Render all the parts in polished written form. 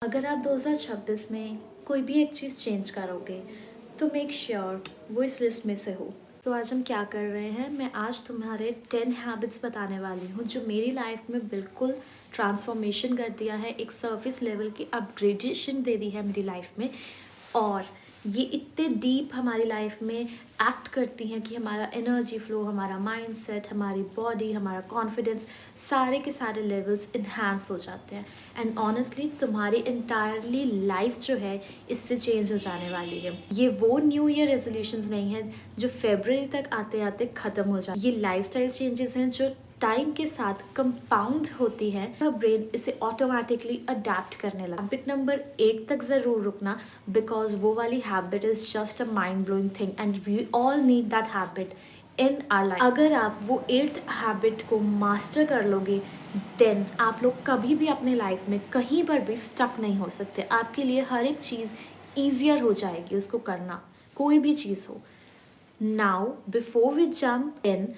अगर आप 2026 में कोई भी एक चीज़ चेंज करोगे तो मेक श्योर वो इस लिस्ट में से हो। तो आज हम क्या कर रहे हैं, मैं आज तुम्हारे 10 हैबिट्स बताने वाली हूँ जो मेरी लाइफ में बिल्कुल ट्रांसफॉर्मेशन कर दिया है, एक सर्विस लेवल की अपग्रेडेशन दे दी है मेरी लाइफ में। और ये इतने डीप हमारी लाइफ में एक्ट करती हैं कि हमारा एनर्जी फ्लो, हमारा माइंडसेट, हमारी बॉडी, हमारा कॉन्फिडेंस, सारे के सारे लेवल्स इन्हांस हो जाते हैं। एंड ऑनेस्टली तुम्हारी इंटायरली लाइफ जो है इससे चेंज हो जाने वाली है। ये वो न्यू ईयर रेजोल्यूशंस नहीं है जो फरवरी तक आते आते ख़त्म हो जाए। ये लाइफस्टाइल चेंजेस हैं जो टाइम के साथ कंपाउंड होती है, ब्रेन इसे ऑटोमेटिकली अडेप्ट करने लगा। हैबिट नंबर 8 तक ज़रूर रुकना, बिकॉज वो वाली habit is just a mind blowing thing and we all need that habit in our life. अगर आप वो 8th हैबिट को मास्टर कर लोगे देन आप लोग कभी भी अपने लाइफ में कहीं पर भी स्टक नहीं हो सकते। आपके लिए हर एक चीज़ ईजियर हो जाएगी उसको करना, कोई भी चीज़ हो। Now before we jump in,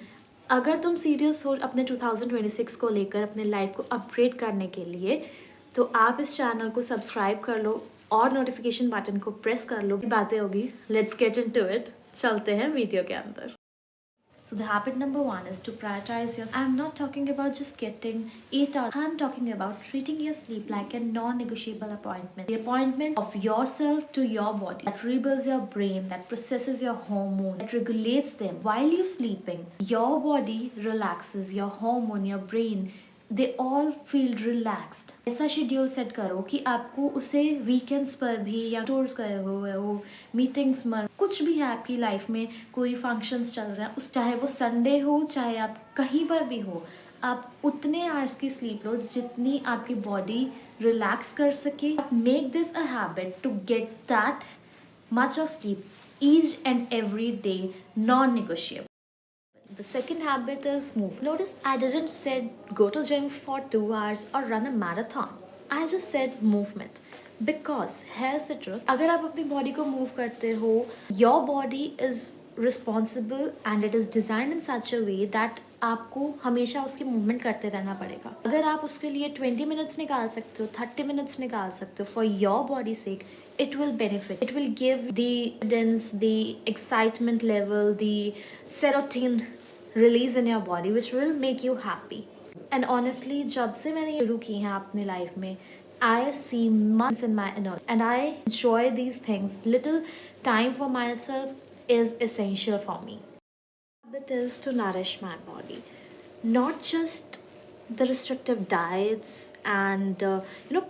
अगर तुम सीरियस हो अपने 2026 को लेकर, अपने लाइफ को अपग्रेड करने के लिए, तो आप इस चैनल को सब्सक्राइब कर लो और नोटिफिकेशन बटन को प्रेस कर लो। बातें होगी, लेट्स गेट इनटू इट। चलते हैं वीडियो के अंदर। So the habit number 1 is to prioritize your. I'm not talking about just getting 8 hours. I'm talking about treating your sleep like a non-negotiable appointment. The appointment of yourself to your body that rebuilds your brain, that processes your hormone, that regulates them while you're sleeping. Your body relaxes, your hormone, your brain, they all feel relaxed. ऐसा schedule set करो कि आपको उसे weekends पर भी, या tours गए हो मीटिंग्स में, कुछ भी है आपकी लाइफ में, कोई फंक्शंस चल रहे हैं, उस चाहे वो संडे हो चाहे आप कहीं पर भी हो, आप उतने आवर्स की स्लीप लो जितनी आपकी बॉडी रिलैक्स कर सके। Make this a habit to get that much of sleep each and every day, non-negotiable. The second habit is move. Notice I didn't said go to gym for 2 hours or run a marathon. I just said movement. Because here's the truth. अगर आप अपनी body को move करते हो, your body is responsible and it is designed in such a way that आपको हमेशा उसकी movement करते रहना पड़ेगा। अगर आप उसके लिए 20 मिनट्स निकाल सकते हो, 30 मिनट्स निकाल सकते हो for your body sake, it will benefit. It will give the dense, the excitement level, the serotonin release in your body which will make you happy. And honestly जब से मैंने शुरू की हैं अपनी लाइफ में, I see months in my energy and I enjoy these things. Little time for myself is essential for me. Habit is to nourish my body, not just the restrictive diets and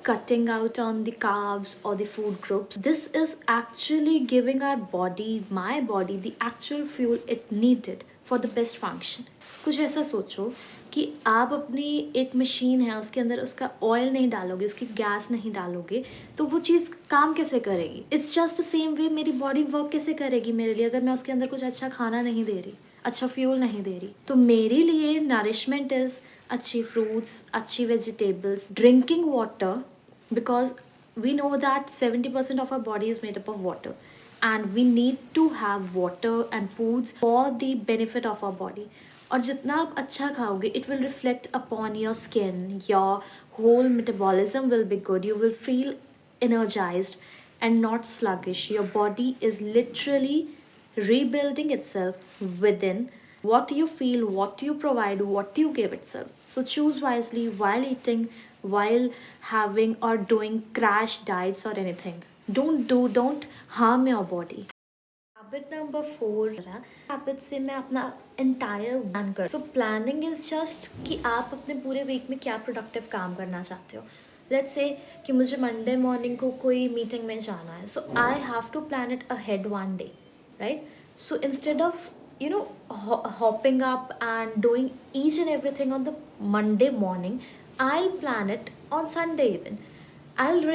cutting out on the carbs or the food groups. This is actually giving our body, my body, the actual fuel it needed for the best function. कुछ ऐसा सोचो कि आप अपनी एक machine है, उसके अंदर उसका ऑयल नहीं डालोगे, उसकी गैस नहीं डालोगे, तो वो चीज़ काम कैसे करेगी? It's just the same way मेरी बॉडी वर्क कैसे करेगी मेरे लिए अगर मैं उसके अंदर कुछ अच्छा खाना नहीं दे रही, अच्छा फ्यूल नहीं दे रही। तो मेरे लिए नरिशमेंट इज़ अच्छी फ्रूट्स, अच्छी vegetables, drinking water, because we know that 70% of our body is made up of water and we need to have water and foods for the benefit of our body. और जितना आप अच्छा खाओगे it will reflect upon your skin, your whole metabolism will be good, you will feel energized and not sluggish. Your body is literally rebuilding itself within what you feel, what you provide, what you give itself. So choose wisely while eating, while having or doing crash diets or anything. Don't harm your body. Habit number 4 habit से मैं अपना entire plan कर। So planning is just कि आप अपने पूरे week में क्या प्रोडक्टिव काम करना चाहते हो। लेट्स से कि मुझे मंडे मॉर्निंग को कोई मीटिंग में जाना है, so I have to plan it ahead one day, right? So instead of hopping up and doing each and everything on the Monday morning, I'll plan it on Sunday even. I'll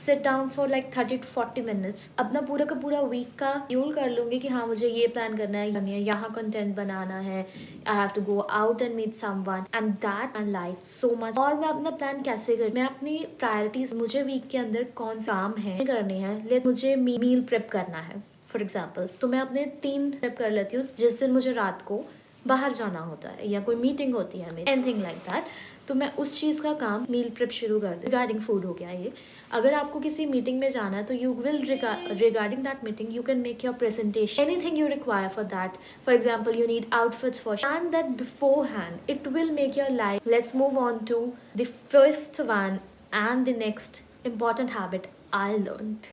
sit down for like 30 to 40 minutes, अपना पूरा का पूरा week का schedule कर लूँगी कि हाँ मुझे ये प्लान करना है, यहाँ कंटेंट बनाना है, I have to go out and meet someone and that and life so much. और मैं अपना प्लान कैसे कर, मैं अपनी प्रायोरिटीज, मुझे वीक के अंदर कौन सा काम है करने हैं। लेट मुझे मील प्रेप करना है फॉर एग्जाम्पल, तो मैं अपने 3 प्रेप कर लेती हूँ। जिस दिन मुझे रात को बाहर जाना होता है या कोई मीटिंग होती है मेरी, एनीथिंग लाइक दैट, तो मैं उस चीज़ का काम मील प्रेप शुरू कर दूँ। रिगार्डिंग फूड हो गया ये। अगर आपको किसी मीटिंग में जाना है तो you will regarding that meeting you can make your presentation, anything you require for that. For example, you need outfits for and that beforehand. It will make your life. Let's move on to the fifth one and the next important habit I learned.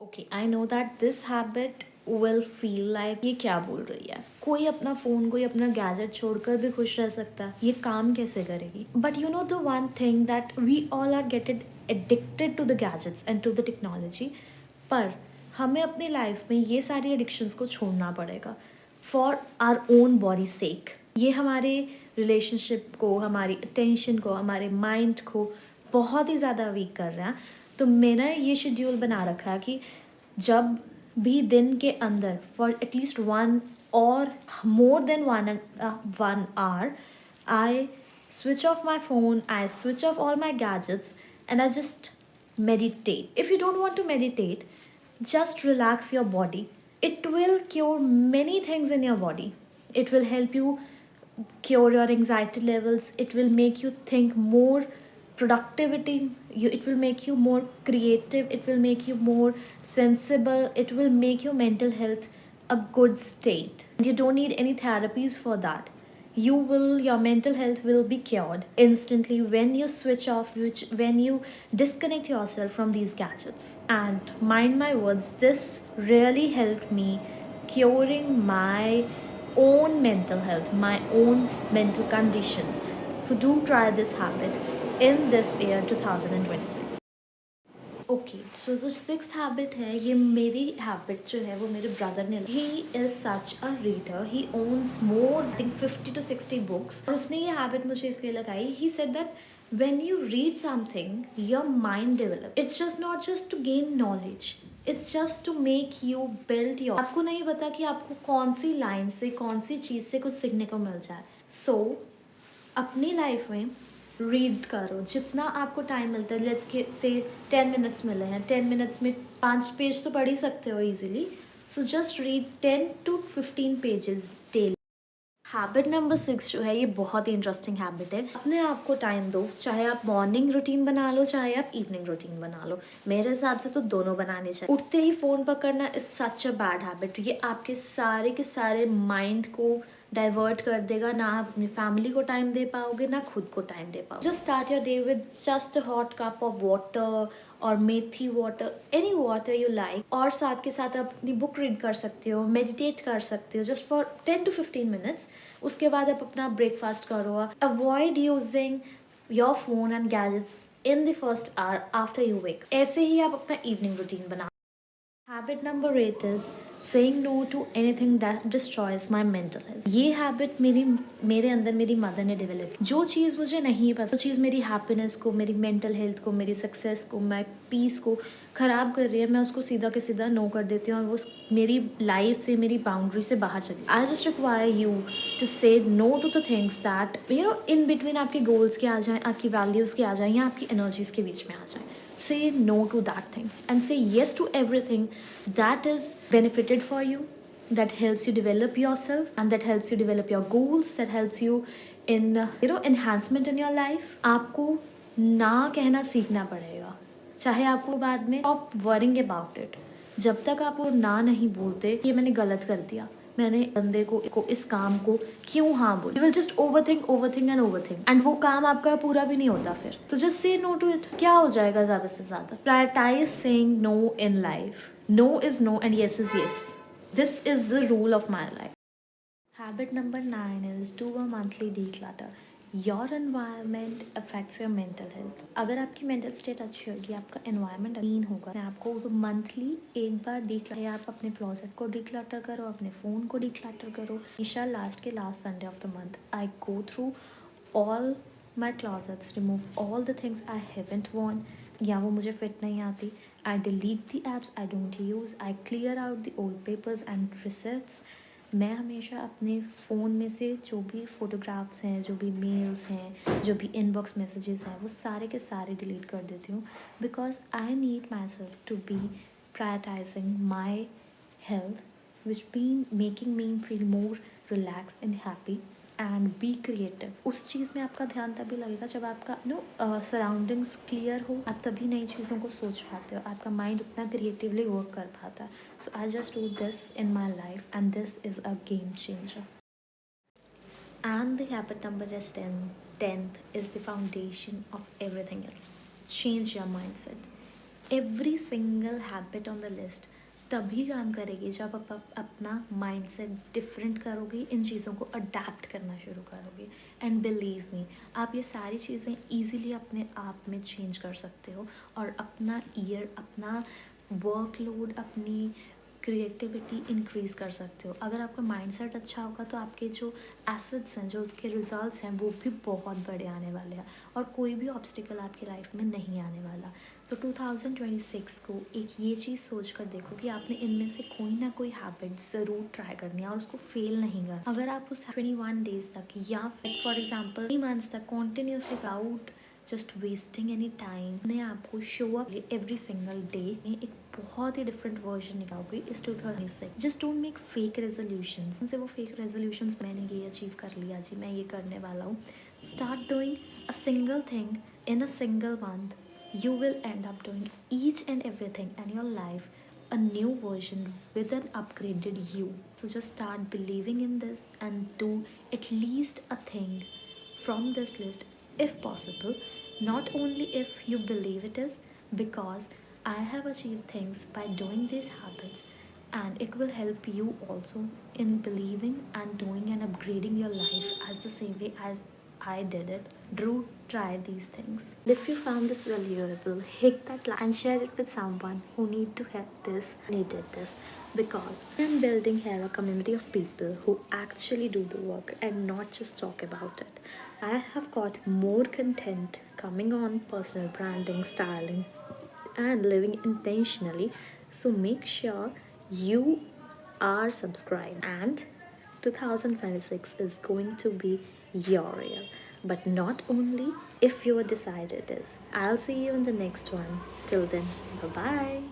Okay, I know that this habit will feel like ये क्या बोल रही है, कोई अपना phone कोई अपना gadget छोड़कर भी खुश रह सकता है, ये काम कैसे करेगी. But you know the one thing that we all are getted addicted to the gadgets and to the technology. पर हमें अपनी लाइफ में ये सारी एडिक्शंस को छोड़ना पड़ेगा फॉर आर ओन बॉडी सेक. ये हमारे रिलेशनशिप को, हमारी अटेंशन को, हमारे माइंड को बहुत ही ज़्यादा वीक कर रहा है. तो मैंने ये शेड्यूल बना रखा है कि जब भी दिन के अंदर फॉर एटलीस्ट 1 और more than 1 hour I switch off my phone, I switch off all my gadgets and I just meditate. If you don't want to meditate, just relax your body. It will cure many things in your body. It will help you cure your anxiety levels. It will make you think more productivity. It will make you more creative. It will make you more sensible. It will make your mental health a good state. You don't need any therapies for that. Your mental health will be cured instantly when you switch off, when you disconnect yourself from these gadgets. And mind my words, this really helped me curing my own mental health, my own mental conditions. So do try this habit in this year 2026. Okay, सो जो sixth habit है, ये मेरी habit जो है वो मेरे brother ने. He is such a reader. He owns more think 50 to 60 books. और उसने ये हैबिट मुझे इसलिए लगाई. He said that when you read something, your mind develops. It's just not just to gain knowledge. It's just to make you build your. आपको नहीं पता कि आपको कौन सी लाइन से, कौन सी चीज़ से कुछ सीखने को मिल जाए. So अपनी लाइफ में रीड करो जितना आपको टाइम मिलता है. लेट्स के से 10 मिनट्स मिले हैं, 10 मिनट्स में 5 पेज तो पढ़ ही सकते हो easily. So just read 10 to 15 pages daily. Habit number 6 जो है ये बहुत ही इंटरेस्टिंग हैबिट है. अपने आप को टाइम दो. चाहे आप मॉर्निंग रूटीन बना लो, चाहे आप इवनिंग रूटीन बना लो. मेरे हिसाब से तो दोनों बनाने चाहिए. उठते ही फ़ोन पकड़ना is such a bad habit. ये आपके सारे के सारे माइंड को डाइवर्ट कर देगा. ना आप अपनी फैमिली को टाइम दे पाओगे, ना खुद को टाइम दे पाओगे. Just start your day with just a hot cup of water or methi water, any water you like. और साथ के साथ आप अपनी बुक रीड कर सकते हो, मेडिटेट कर सकते हो जस्ट फॉर 10 to 15 मिनट्स. उसके बाद आप अपना ब्रेकफास्ट करो. Avoid using your phone and gadgets in the first hour after you wake. ऐसे ही आप अपना इवनिंग रूटीन बना. Habit number 8 is saying no to anything that destroys my mental health. ये हैबिट मेरे अंदर मेरी मदर ने डेवलप की. जो चीज़ मुझे नहीं पसंद, जो चीज़ मेरी हैप्पीनेस को, मेरी मेंटल हेल्थ को, मेरी सक्सेस को, माई पीस को ख़राब कर रही है, मैं उसको सीधा के सीधा नो कर देती हूँ और वो मेरी लाइफ से, मेरी बाउंड्री से बाहर चली. I just require you to say no to the things that you know in between आपके गोल्स के आ जाएँ, आपकी वैल्यूज़ के आ जाएँ या आपकी एनर्जीज़ के बीच में आ जाएँ. Say no to that thing and say yes to everything that is benefited for you, that helps you develop yourself and that helps you develop your goals, that helps you in enhancement in your life. आपको ना कहना सीखना पड़ेगा. चाहे आपको बाद में stop worrying about it. जब तक आप वो ना नहीं बोलते ये मैंने गलत कर दिया, मैंने बंदे को इस काम को क्यों हाँ बोली, you will just overthink and वो काम आपका पूरा भी नहीं होता फिर. तो just say no to it. क्या हो जाएगा ज़्यादा से ज़्यादा. Prioritise saying no in life. No is no and yes is yes. This is the rule of my life. Habit number 9 is do a monthly declutter. Your environment affects your mental health. अगर आपकी mental state अच्छी होगी, आपका environment clean होगा, आपको तो monthly एक बार declutter, आप अपने क्लोजेट को डिक्लटर करो, अपने फ़ोन को डिक्लटर करो. हमेशा last Sunday of the month I go through all my closets, remove all the things I haven't worn या वो मुझे फिट नहीं आती. I delete the apps I don't use. I clear out the old papers and receipts. मैं हमेशा अपने phone में से जो भी फ़ोटोग्राफ्स हैं, जो भी मेल्स हैं, जो भी इनबॉक्स मैसेजेस हैं, वो सारे के सारे डिलीट कर देती हूँ. Because I need my self to be prioritising my health which be making me feel more relax and happy and be creative. उस चीज़ में आपका ध्यान तभी लगेगा जब आपका सराउंडिंग्स क्लियर हो, आप तभी नई चीज़ों को सोच पाते हो, आपका माइंड उतना क्रिएटिवली वर्क कर पाता है। So I just do this in my life and this is a game changer. And the habit number is 10th is the foundation of everything else. Change your mindset. Every single habit on the list तभी काम करेगी जब आप अपना mindset different करोगे, इन चीज़ों को adapt करना शुरू करोगे। एंड बिलीव मी, आप ये सारी चीज़ें ईजीली अपने आप में चेंज कर सकते हो और अपना अपना वर्कलोड, अपनी क्रिएटिविटी इंक्रीज़ कर सकते हो। अगर आपका माइंडसेट अच्छा होगा तो आपके जो एसेट्स हैं, जो उसके रिजल्ट्स हैं, वो भी बहुत बड़े आने वाले हैं और कोई भी ऑब्स्टिकल आपकी लाइफ में नहीं आने वाला। तो 2026 को एक ये चीज़ सोच कर देखो कि आपने इनमें से कोई ना कोई हैबिट ज़रूर ट्राई करनी है और उसको फेल नहीं करना। अगर आप उस 21 डेज तक या फॉर एग्जाम्पल 3 मंथ्स तक continuously out just wasting any time ने आपको show up every single day में एक बहुत ही डिफरेंट वर्जन निकालोगे इस 2026। Just don't make fake resolutions. से वो फेक रेजोल्यूशंस मैंने ये अचीव कर लिया जी, मैं ये करने वाला हूँ। Start doing a single thing in a single month, you will end up doing each and everything in your life a new version with an upgraded you. So just start believing in this and do at least a thing from this list if possible. Not only if you believe it is, because I have achieved things by doing these habits, and it will help you also in believing and doing and upgrading your life as the same way as I did it. Do try these things. If you found this valuable, hit that like and share it with someone who needed this, because I'm building here a community of people who actually do the work and not just talk about it. I have got more content coming on personal branding, styling, and living intentionally. So make sure you are subscribed, and 2026 is going to be your year, but not only if you decide it is. I'll see you in the next one. Till then, bye bye.